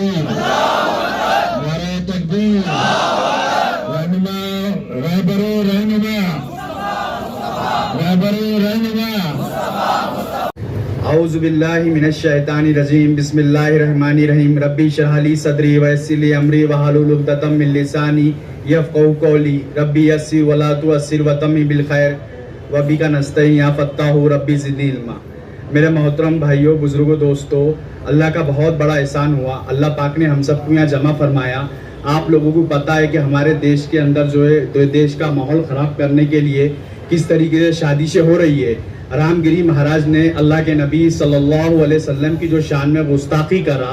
تکبیر، نعرہ تکبیر، رہنما رہنما اعوذ باللہ من الشیطان الرجیم، بسم اللہ الرحمن الرحیم، ربی اشرح لی صدری ویسر لی امری واحلل عقدۃ من لسانی یفقہوا قولی، ربی یسر ولا تعسر وتمم بالخیر وبک نستعین یا فتاح ربی زدنی علما۔ میرے محترم بھائیوں، بزرگوں، دوستوں، اللہ کا بہت بڑا احسان ہوا، اللہ پاک نے ہم سب کو یہاں جمع فرمایا۔ آپ لوگوں کو پتہ ہے کہ ہمارے دیش کے اندر جو ہے دیش کا ماحول خراب کرنے کے لیے کس طریقے سے سازشیں ہو رہی ہے۔ رام گری مہاراج نے اللہ کے نبی صلی اللہ علیہ وسلم کی جو شان میں گستاخی کرا،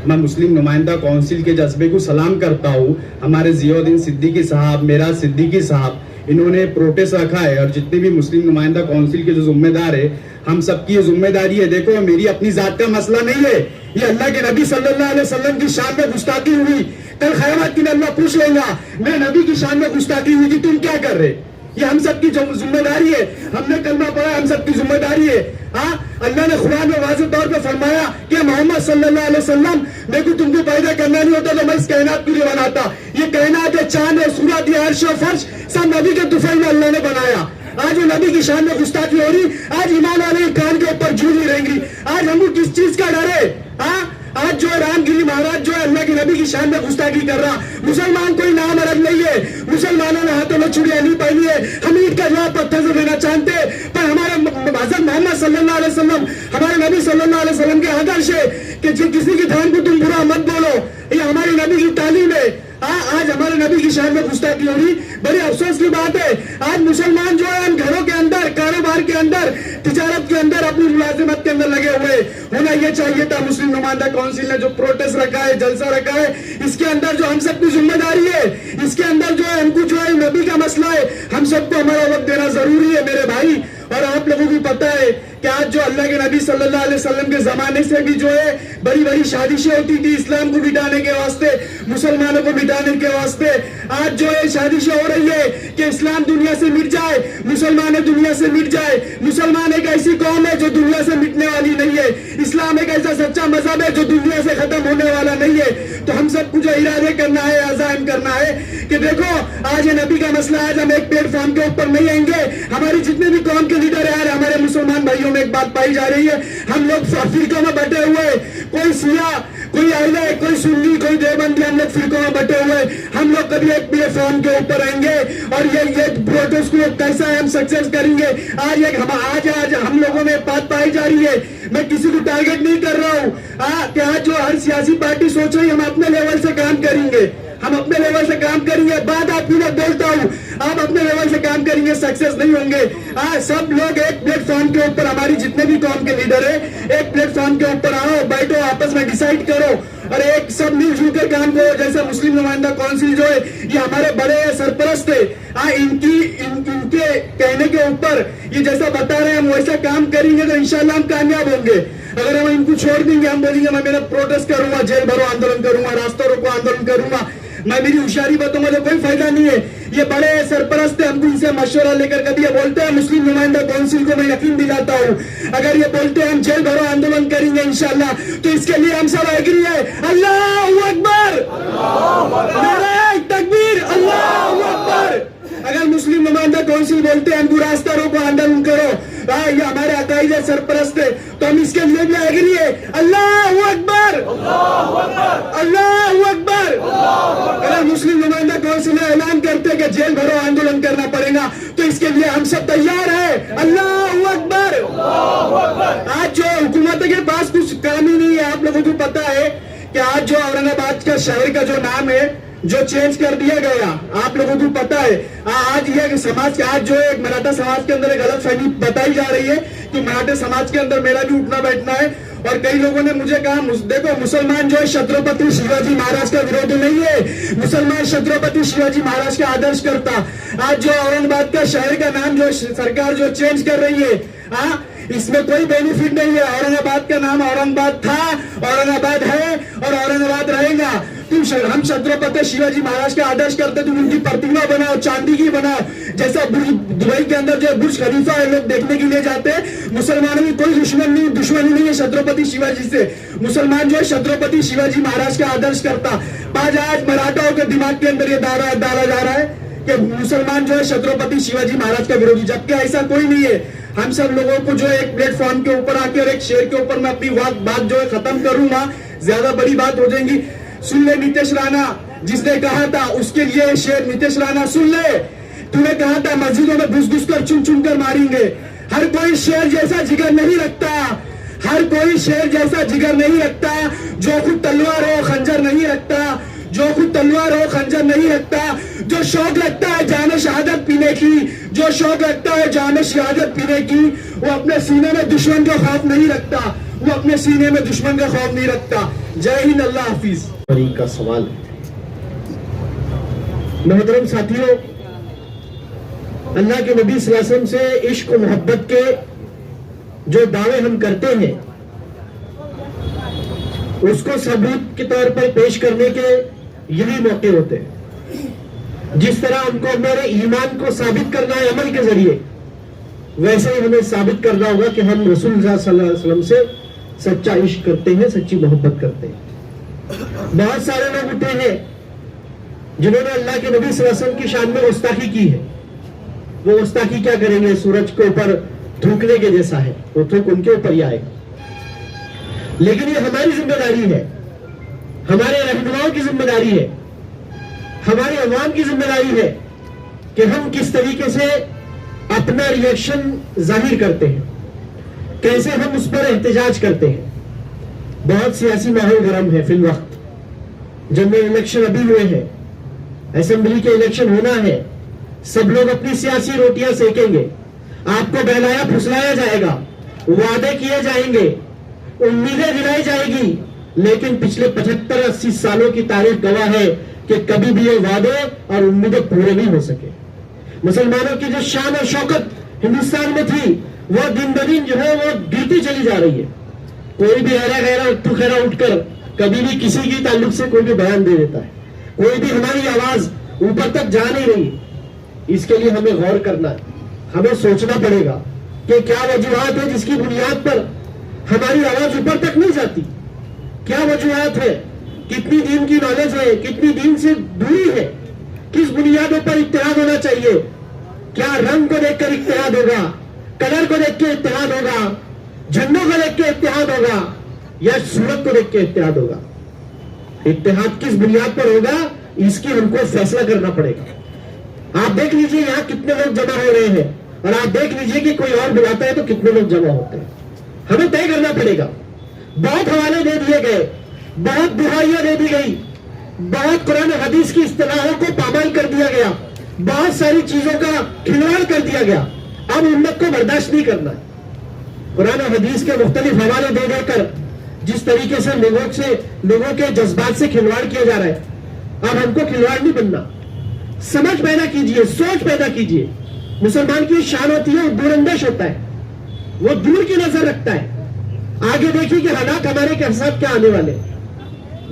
میں مسلم نمائندہ کونسل کے جذبے کو سلام کرتا ہوں۔ ہمارے ضیاء الدین صدیقی صاحب، میراج صدیقی صاحب، انہوں نے پروٹیسٹ رکھا ہے، اور جتنے بھی مسلم نمائندہ کونسل کے جو ذمہ دار ہے، ہم سب کی یہ ذمہ داری ہے۔ دیکھو، میری اپنی ذات کا مسئلہ نہیں ہے، یہ اللہ کے نبی صلی اللہ علیہ وسلم کی شان میں گستاخی ہوئی۔ کل قیامت کے دن اللہ پوچھ لے گا، میں نبی کی شان میں گستاخی ہوئی کہ تم کیا کر رہے؟ یہ ہم سب کی ذمہ داری ہے۔ ہم نے کلمہ پڑھا، ہم سب کی ذمہ داری ہے۔ اللہ نے قرآن میں واضح طور پہ فرمایا کہ محمد صلی اللہ علیہ وسلم، دیکھو تم کو پیدا کرنا نہیں ہوتا تو میں اس کائنات کو نہیں بناتا۔ یہ کائنات ہے، چاند ہے، سورج ہے، عرش و فرش، سب نبی کے طفیل میں اللہ نے بنایا۔ آج وہ نبی کی شان میں گستاخی ہو رہی، آج ایمان والے کان کے اوپر جھولی رہیں گی۔ آج ہم کو کس چیز کا ڈر ہے؟ آج جو ہے رام گری مہاراج جو ہے اللہ کے نبی کی شان میں گستاخی کر رہا۔ مسلمان کوئی نام عرب نہیں ہے، مسلمانوں نے ہاتھوں میں چوڑیاں نہیں پہنی ہے، ہم عید کا جواب پتھر سے دینا چاہتے ہیں، پر ہمارے حضرت محمد صلی اللہ علیہ وسلم، ہمارے نبی صلی اللہ علیہ وسلم کے آدرش ہے کہ کسی کی دھان کو تم برا مت بولو، یہ ہمارے نبی کی تعلیم ہے۔ آج ہمارے نبی کی شان میں گستاخی ہو رہی، بڑی افسوس کی بات ہے۔ آج مسلمان جو ہے ہم گھروں کے اندر، کاروبار کے اندر، تجارت کے اندر، اپنی ملازمت کے اندر لگے ہوئے۔ ہونا یہ چاہیے تھا، مسلم نمائندہ کونسل نے جو پروٹیسٹ رکھا ہے، جلسہ رکھا ہے، اس کے اندر جو ہم سب کی ذمہ داری ہے، اس کے اندر جو ہے ہم کو جو ہے نبی کا مسئلہ ہے، ہم سب کو ہمارا وقت دینا ضروری ہے میرے بھائی۔ اور آپ لوگوں کو پتہ ہے کہ آج جو اللہ کے نبی صلی اللہ علیہ وسلم کے زمانے سے بھی جو ہے بڑی بڑی سازشیں ہوتی تھی اسلام کو مٹانے کے واسطے، مسلمانوں کو مٹانے کے واسطے۔ آج جو ہے سازشیں ہو رہی ہے کہ اسلام دنیا سے مٹ جائے، مسلمان دنیا سے مٹ جائے۔ مسلمان ایک ایسی قوم ہے جو دنیا سے مٹنے والی نہیں ہے، اسلام ایک ایسا سچا مذہب ہے جو دنیا سے ختم ہونے والا نہیں ہے۔ تو ہم سب کو جو ارادے کرنا ہے، عزائم کرنا ہے کہ دیکھو آج یہ نبی کا مسئلہ، آج ہم ایک پلیٹ فارم کے اوپر نہیں آئیں گے۔ ہماری جتنے بھی قوم کے لیڈر ہیں، ہمارے مسلمان بھائیوں میں ایک بات پائی جا رہی ہے، ہم لوگ فرقوں میں بٹے ہوئے، کوئی سیاہ، کوئی اہل، کوئی سنی، کوئی دیوبندی، ہم لوگ فرقوں میں بٹے ہوئے۔ ہم لوگ کبھی ایک پلیٹ فارم کے اوپر آئیں گے اور یہ پروٹیسٹ کو کیسا ہم سکسیس کریں گے۔ آج ہم لوگوں میں بات پائی جا رہی ہے، میں کسی کو ٹارگٹ نہیں کر رہا ہوں کہ آج جو ہر سیاسی پارٹی سوچ رہی ہے ہم اپنے لیول سے کام کریں گے، ہم اپنے لیول سے کام کریں گے۔ بات آپ کو بولتا ہوں، آپ اپنے لیول سے کام کریں گے، سکسیس نہیں ہوں گے۔ سب لوگ ایک پلیٹ فارم کے اوپر، ہماری جتنے بھی قوم کے لیڈر ہیں، ایک پلیٹ فارم کے اوپر آؤ، بیٹھو، آپس میں ڈیسائیڈ کرو اور ایک سب مل جل کر کام کرو۔ جیسے مسلم نمائندہ کونسل جو ہے یہ ہمارے بڑے سرپرست ہے، ان کے کہنے کے اوپر یہ جیسا بتا رہے ہیں ہم ویسا کام کریں گے تو انشاءاللہ ہم کامیاب ہوں گے۔ اگر ہم ان کو چھوڑ دیں گے، ہم بولیں گے میں پروٹیسٹ کروں گا، جیل بھرو آندولن کروں گا، راستوں روکو آندولن کروں گا، میں میری ہوشیاری باتوں میں کوئی فائدہ نہیں ہے۔ یہ بڑے سرپرست ہیں، ہم کو ان سے مشورہ لے کر کبھی یہ بولتے ہیں مسلم نمائندہ کونسل کو میں یقین دلاتا ہوں، اگر یہ بولتے ہیں ہم جیل بھرو آندولن کریں گے انشاءاللہ، تو اس کے لیے ہم سب ایگری ہے۔ اللہ اکبر، نعرہ تکبیر، اللہ اکبر۔ اگر مسلم نمائندہ کونسل بولتے ہیں ہم کو راستہ روکو آندولن کرو، یہ ہمارے عقائد سرپرست ہے، تو ہم اس کے لیے بھی ایگری ہے۔ اللہ اکبر، اللہ اکبر۔ اگر مسلم نمائندہ کونسل اعلان کرتے کہ جیل بھرو آندولن کرنا پڑے گا تو اس کے لیے ہم سب تیار ہیں۔ اللہ اکبر۔ آج جو حکومت کے پاس کچھ کام ہی نہیں ہے، آپ لوگوں کو پتا ہے کہ آج جو اورنگ آباد کا شہر کا جو نام ہے جو چینج کر دیا گیا، آپ لوگوں کو پتا ہے۔ آج یہ سماج، آج جو ایک مراٹھا سماج کے اندر ایک غلط فہمی بتائی جا رہی ہے کہ مراٹھا سماج کے اندر میرا بھی اٹھنا بیٹھنا ہے، اور کئی لوگوں نے مجھے کہا دیکھو مسلمان جو ہے چھترپتی شیواجی مہاراج کا ورودھی نہیں ہے، مسلمان چھترپتی شیواجی مہاراج کا آدرش کرتا۔ آج جو اورنگ آباد کا شہر کا نام جو سرکار جو چینج کر رہی ہے، اس میں کوئی بینیفٹ نہیں ہے۔ اورنگ آباد کا نام اورنگ آباد تھا، اورنگ آباد ہے اور اورنگ آباد رہے گا۔ ہم چھترپتی شیواجی مہاراج کا آدرش کرتے تم ان کی پرتیما بناؤ, چاندی کی بناؤ, جیسا دبئی کے اندر جو برج خلیفہ ہے لوگ دیکھنے کے لیے جاتے ہیں. مسلمانوں کی کوئی دشمنی نہیں ہے چھترپتی شیواجی سے. مسلمان جو ہے چھترپتی شیواجی مہاراج کا آدرش کرتا. آج مراٹھاؤں کے دماغ کے اندر یہ ڈالا جا رہا ہے کہ مسلمان جو ہے چھترپتی شیواجی مہاراج کا ورودھی, جبکہ ایسا کوئی نہیں ہے. ہم سب لوگوں کو جو ایک پلیٹ فارم کے اوپر آ کے اور ایک شعر کے اوپر میں اپنی بات جو ہے ختم کروں گا, زیادہ بڑی بات ہو جائیں گی. سن لے نیتیش رانا, جس نے کہا تھا اس کے لیے شعر. نیتیش رانا سن لے, تو نے کہا تھا مسجدوں میں گھس کر چن کر ماریں گے. ہر کوئی شیر جیسا جگر نہیں رکھتا, ہر کوئی شیر جیسا جگر نہیں رکھتا. جو خود تلوار ہو خنجر نہیں رکھتا, جو خود تلوار ہو خنجر نہیں رکھتا. جو شوق لگتا ہے جام شہادت پینے کی, جو شوق لگتا ہے جام شہادت پینے کی, وہ اپنے سینے میں دشمن کا خوف نہیں رکھتا, وہ اپنے سینے میں دشمن کا خوف نہیں رکھتا. جے ہند, اللہ حافظ. کا سوال ہے. محترم ساتھیوں, اللہ کے نبی صلی اللہ علیہ وسلم سے عشق و محبت کے جو دعوے ہم کرتے ہیں اس کو ثبوت کے طور پر پیش کرنے کے یہی موقع ہوتے ہیں. جس طرح ہم کو میرے ایمان کو ثابت کرنا ہے عمل کے ذریعے, ویسے ہی ہمیں ثابت کرنا ہوگا کہ ہم رسول اللہ صلی اللہ علیہ وسلم سے سچا عشق کرتے ہیں, سچی محبت کرتے ہیں. بہت سارے لوگ اٹھے ہیں جنہوں نے اللہ کے نبی صلی اللہ علیہ وسلم کی شان میں گستاخی کی ہے. وہ گستاخی کیا کریں گے؟ سورج کے اوپر تھوکنے کے جیسا ہے, وہ تھوک ان کے اوپر ہی آئے گا. لیکن یہ ہماری ذمہ داری ہے, ہمارے رہنماؤں کی ذمہ داری ہے, ہماری عوام کی ذمہ داری ہے کہ ہم کس طریقے سے اپنا ریئیکشن ظاہر کرتے ہیں, کیسے ہم اس پر احتجاج کرتے ہیں. بہت سیاسی ماحول گرم ہے فی الوقت. جنرل الیکشن ابھی ہوئے ہیں, اسمبلی کے الیکشن ہونا ہے, سب لوگ اپنی سیاسی روٹیاں سیکیں گے. آپ کو بہلایا پھسلایا جائے گا, وعدے کیے جائیں گے, امیدیں دلائی جائے گی, لیکن پچھلے 75-80 سالوں کی تاریخ گواہ ہے کہ کبھی بھی یہ وعدے اور امیدیں پورے نہیں ہو سکے. مسلمانوں کی جو شان اور شوکت ہندوستان میں تھی وہ دن بدن جو ہے وہ گرتی چلی جا رہی ہے. کوئی بھی خیرہ اٹھ کر کبھی بھی کسی کی تعلق سے کوئی بھی بیان دے دیتا ہے, کوئی بھی ہماری آواز اوپر تک جا نہیں رہی. اس کے لیے ہمیں غور کرنا ہے, ہمیں سوچنا پڑے گا کہ کیا وجوہات ہے جس کی بنیاد پر ہماری آواز اوپر تک نہیں جاتی. کیا وجوہات ہے, کتنی دین کی نالج ہے, کتنی دین سے دوری ہے, کس بنیادوں پر اتحاد ہونا چاہیے. کیا رنگ کو دیکھ کر اتحاد ہوگا, کلر کو دیکھ کے اتحاد ہوگا, جھنڈوں کو دیکھ کے اتحاد ہوگا, یا صورت کو دیکھ کے اتحاد ہوگا. اتحاد کس بنیاد پر ہوگا اس کی ہم کو فیصلہ کرنا پڑے گا. آپ دیکھ لیجئے یہاں کتنے لوگ جمع ہو رہے ہیں, اور آپ دیکھ لیجئے کہ کوئی اور بلاتا ہے تو کتنے لوگ جمع ہوتے ہیں. ہمیں طے کرنا پڑے گا. بہت حوالے دے دیے گئے, بہت دہائیاں دے دی گئی, بہت قرآن حدیث کی اصطلاحوں کو پامال کر دیا گیا, بہت ساری چیزوں کا کھلواڑ کر دیا گیا. اب امت کو برداشت نہیں کرنا ہے. قرآن حدیث کے مختلف حوالے دے کر جس طریقے سے لوگوں کے جذبات سے کھلواڑ کیا جا رہا ہے, اب ہم کو کھلواڑ نہیں بننا. سمجھ پیدا کیجئے, سوچ پیدا کیجئے. مسلمان کی شان ہوتی ہے, وہ دور اندیش ہوتا ہے, وہ دور کی نظر رکھتا ہے. آگے دیکھیے کہ حالات ہمارے کے ساتھ کیا آنے والے.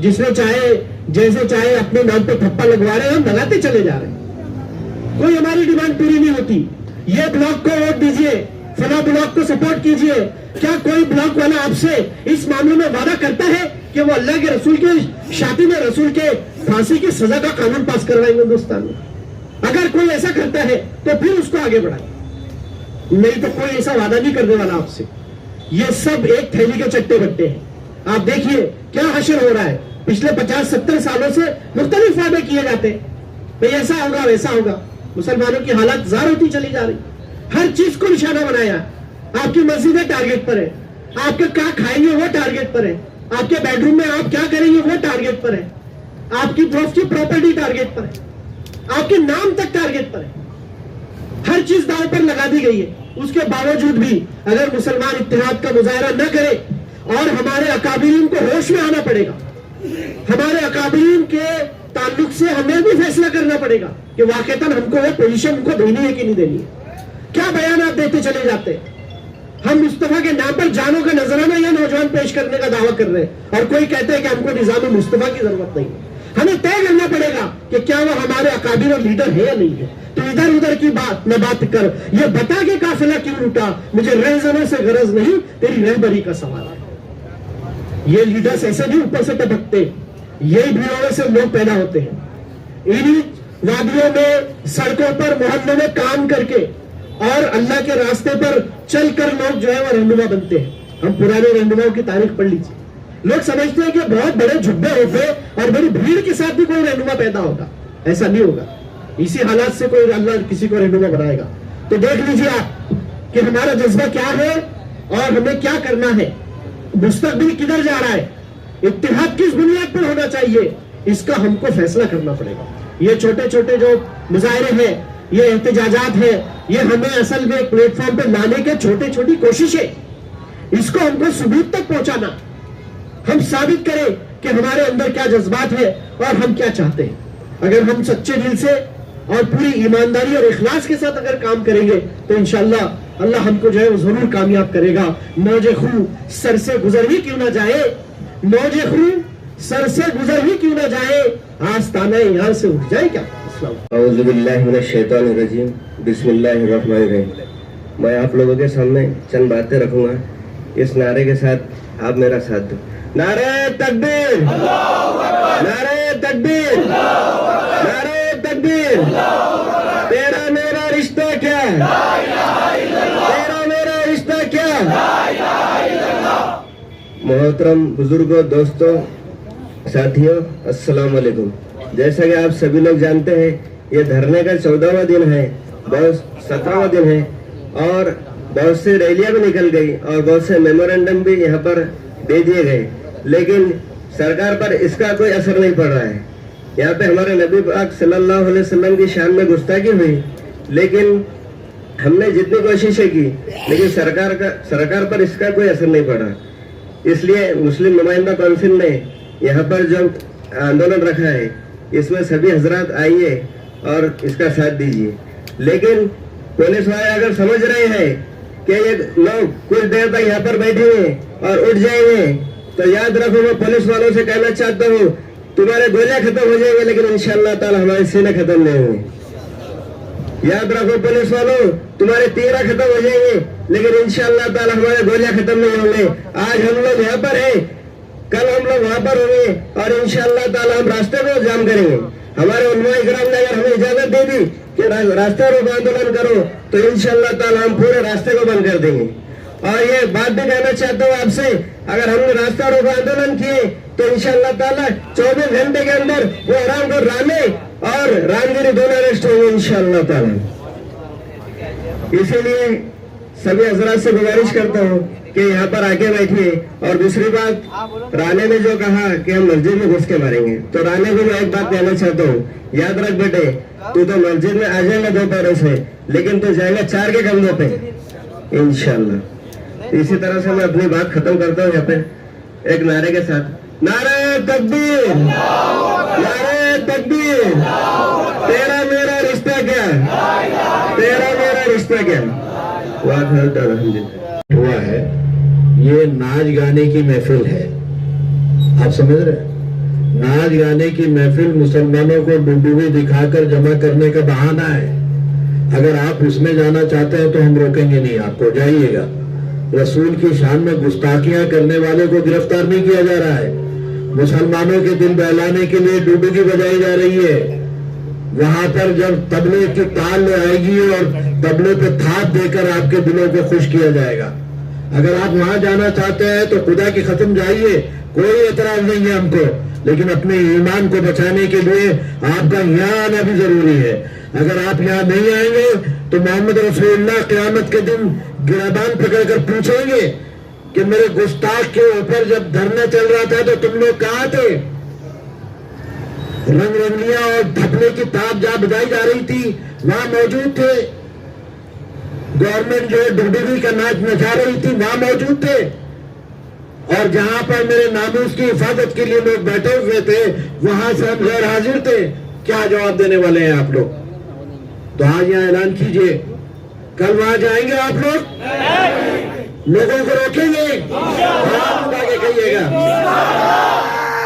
جس نے چاہے جیسے چاہے اپنے نام پہ تھپا لگوا رہے ہیں, ہم لگاتے چلے جا رہے ہیں. کوئی ہماری ڈیمانڈ پوری نہیں ہوتی. یہ بلاک کو ووٹ دیجئے, فلاں بلاک کو سپورٹ کیجئے. کیا کوئی بلاک والا آپ سے اس معاملے میں وعدہ کرتا ہے کہ وہ اللہ کے رسول کے شاطی میں رسول کے پھانسی کی سزا کا قانون پاس کروائیں گے ہندوستان میں؟ اگر کوئی ایسا کرتا ہے تو پھر اس کو آگے بڑھائیں, نہیں تو کوئی ایسا وعدہ نہیں کرنے والا آپ سے. یہ سب ایک تھیلی کے چٹے بٹے ہیں. آپ دیکھیے کیا حشر ہو رہا ہے. پچھلے 50-70 سالوں سے مختلف وعدے کیے جاتے ہیں, بھئی ایسا ہوگا ویسا ہوگا. مسلمانوں کی حالت زار ہوتی چلی جا رہی. ہر چیز کو نشانہ بنایا. آپ کی مسجدیں ٹارگیٹ پر ہے, آپ کے کیا کھائیں گے وہ ٹارگیٹ پر ہے, آپ کے بیڈ روم میں آپ کیا کریں گے وہ ٹارگیٹ پر ہے, آپ کی پراپرٹی ٹارگیٹ پر ہے, آپ کے نام تک ٹارگیٹ پر ہے. ہر چیز داؤ پر لگا دی گئی ہے. اس کے باوجود بھی اگر مسلمان اتحاد کا مظاہرہ نہ کرے, اور ہمارے اکابرین کو ہوش میں آنا پڑے گا, ہمارے اکابرین کے تعلق سے ہمیں بھی فیصلہ کرنا پڑے گا کہ واقعتاً ہم کو وہ پوزیشن ان کو دینی ہے کہ نہیں دینی ہے. کیا بیانات دیتے چلے جاتے ہیں. ہم مصطفیٰ کے نام پر جانوں کا نذرانہ یہ نوجوان پیش کرنے کا دعویٰ کر رہے ہیں, اور کوئی کہتا ہے کہ ہم کو نظام مصطفیٰ کی ضرورت نہیں. ہمیں طے کرنا پڑے گا کہ کیا وہ ہمارے اکابر اور لیڈر ہے یا نہیں ہے. تو ادھر ادھر کی بات نہ بات کر, یہ بتا کے قافلہ کیوں لوٹا, مجھے رہزنے سے غرض نہیں, تیری رہبری کا سوال ہے. یہ لیڈرز ایسے نہیں اوپر سے ٹپکتے, یہی بھیڑوں سے لوگ پیدا ہوتے ہیں. انہی وادیوں میں سڑکوں پر محلوں میں کام کر کے اور اللہ کے راستے پر چل کر لوگ جو ہے وہ رہنما بنتے ہیں. ہم پرانے رہنماؤں کی تاریخ پڑھ لیجیے. لوگ سمجھتے ہیں کہ بہت بڑے جھبے ہوتے اور بڑی بھیڑ کے ساتھ بھی کوئی رہنما پیدا ہوگا. ایسا نہیں ہوگا. اسی حالات سے کوئی اللہ کسی کو رہنما بنائے گا. تو دیکھ لیجیے آپ کہ ہمارا جذبہ کیا ہے اور ہمیں کیا کرنا ہے, مستقبل کدھر جا رہا ہے, اتحاد کس بنیاد پر ہونا چاہیے, اس کا ہم کو فیصلہ کرنا پڑے گا. یہ چھوٹے چھوٹے جو مظاہرے ہیں, یہ احتجاجات ہیں, یہ ہمیں اصل میں ایک پلیٹ فارم پہ لانے کے چھوٹی چھوٹی کوششیں, اس کو ہم کو ثبوت تک پہنچانا, ہم ثابت کریں کہ ہمارے اندر کیا جذبات ہے اور ہم کیا چاہتے ہیں. اگر ہم سچے دل سے اور پوری ایمانداری اور اخلاص کے ساتھ اگر کام کریں گے تو انشاءاللہ اللہ ہم کو جو ہے وہ ضرور کامیاب کرے گا. موج خوں سر سے گزر ہی کیوں نہ جائے, موج خوں سر سے گزر ہی کیوں نہ جائے, آستانہ یہاں سے اٹھ جائے کیا. اعوذ باللہ من الشیطان الرجیم, بسم اللہ الرحمن الرحیم. میں آپ لوگوں کے سامنے چند باتیں رکھوں گا, اس نعرے کے ساتھ آپ میرا ساتھ دو. نعرہ تکبیر, نعرہ تکبیر, نعرہ تکبیر. تیرا میرا رشتہ کیا, تیرا میرا رشتہ کیا. محترم بزرگوں, دوستوں, ساتھیوں, السلام علیکم. جیسا کہ آپ سبھی لوگ جانتے ہیں یہ دھرنے کا 14واں دن ہے, 17واں دن ہے, اور بہت سے ریلیاں بھی نکل گئی اور بہت سے میمورینڈم بھی یہاں پر دے دیے گئے, لیکن سرکار پر اس کا کوئی اثر نہیں پڑ رہا ہے. یہاں پہ ہمارے نبی پاک صلی اللہ علیہ وسلم کی شان میں گستاخی ہوئی, لیکن ہم نے جتنی کوششیں کی لیکن سرکار پر اس کا کوئی اثر نہیں پڑا. اس لیے مسلم نمائندہ کونسل نے یہاں پر جو آندولن رکھا ہے اس میں سبھی حضرات آئیے اور اس کا ساتھ دیجیے. لیکن پولیس والے اگر سمجھ رہے ہیں کہ یہ لوگ کچھ دیر تک یہاں پر بیٹھے ہیں اور اٹھ جائیں گے, تو یاد رکھو, میں پولیس والوں سے کہنا چاہتا ہوں تمہارے گولیاں ختم ہو جائیں گے لیکن انشاءاللہ تعالی ہمارے سینے ختم نہیں ہوں گے. یاد رکھو پولیس والوں, تمہارے تیرہ ختم ہو جائیں گے لیکن انشاءاللہ تعالی ہمارے گولیاں ختم نہیں ہوں گے. آج ہم لوگ یہاں پر ہیں, کل ہم لوگ وہاں پر ہوں گے اور انشاءاللہ تعالی ہم راستے کو جام کریں گے. ہمارے علماء اکرام نے اگر ہمیں اجازت دے دی کہ راستہ روک آندولن کرو تو انشاءاللہ تعالی ہم پورے راستے کو بند کر دیں گے. اور یہ بات بھی کہنا چاہتا ہوں آپ سے, اگر ہم نے راستہ روک آندولن کیے تو انشاءاللہ تعالی 24 گھنٹے کے اندر وہ آرام کو رانے اور رامگیری دونوں اریسٹ ہوں گے انشاءاللہ تعالی. اسی لیے سبھی حضرات سے گزارش کرتا ہوں کہ یہاں پر آ کے بیٹھیے. اور دوسری بات, رانے نے جو کہا کہ ہم مسجد میں گھس کے ماریں گے, تو رانے کو میں ایک بات کہنا چاہتا ہوں, یاد رکھ بیٹے, تو مسجد میں آ جائے گا 2 پیروں سے لیکن تو جائے گا 4 کے کندھوں پہ انشاءاللہ. اسی طرح سے میں اپنی بات ختم کرتا ہوں یہاں پہ ایک نعرے کے ساتھ. نعرہ تکبیر, نعرہ تکبیر. تیرا میرا رشتہ کیا, تیرا میرا رشتہ کیا. ہوا ہے یہ ناچ گانے کی محفل ہے, آپ سمجھ رہے ہیں, ناچ گانے کی محفل مسلمانوں کو ڈوبی دکھا کر جمع کرنے کا بہانہ ہے. اگر آپ اس میں جانا چاہتے ہیں تو ہم روکیں گے نہیں آپ کو, جائیے گا. رسول کی شان میں گستاخیاں کرنے والے کو گرفتار نہیں کیا جا رہا ہے, مسلمانوں کے دل بہلانے کے لیے ڈوبکی بجائی جا رہی ہے. وہاں پر جب تبلے کی تال آئے گی اور تبلے پہ تھاپ دے کر آپ کے دلوں کو خوش کیا جائے گا. اگر آپ وہاں جانا چاہتے ہیں تو خدا کی قسم جائیے, کوئی اعتراض نہیں ہے ہم کو, لیکن اپنے ایمان کو بچانے کے لیے آپ کا یہاں آنا بھی ضروری ہے. اگر آپ یہاں نہیں آئیں گے تو محمد رسول اللہ قیامت کے دن گریبان پکڑ کر پوچھیں گے کہ میرے گستاخ کے اوپر جب دھرنا چل رہا تھا تو تم لوگ کہاں تھے. رنگ رنگلیاں اور تھپنے کی تاپ جہاں بجائی جا رہی تھی وہاں موجود تھے. گورنمنٹ جو ہے ڈوڈیری کا ناچ نچا رہی تھی وہاں موجود تھے. اور جہاں پر میرے ناموس کی حفاظت کے لیے لوگ بیٹھے ہوئے تھے وہاں سے ہم غیر حاضر تھے. کیا جواب دینے والے ہیں آپ لوگ؟ تو آج یہاں اعلان کیجئے, کل وہاں جائیں گے آپ لوگ, لوگوں کو روکیں گے, کہیے گا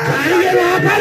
جائیں گے وہاں پر.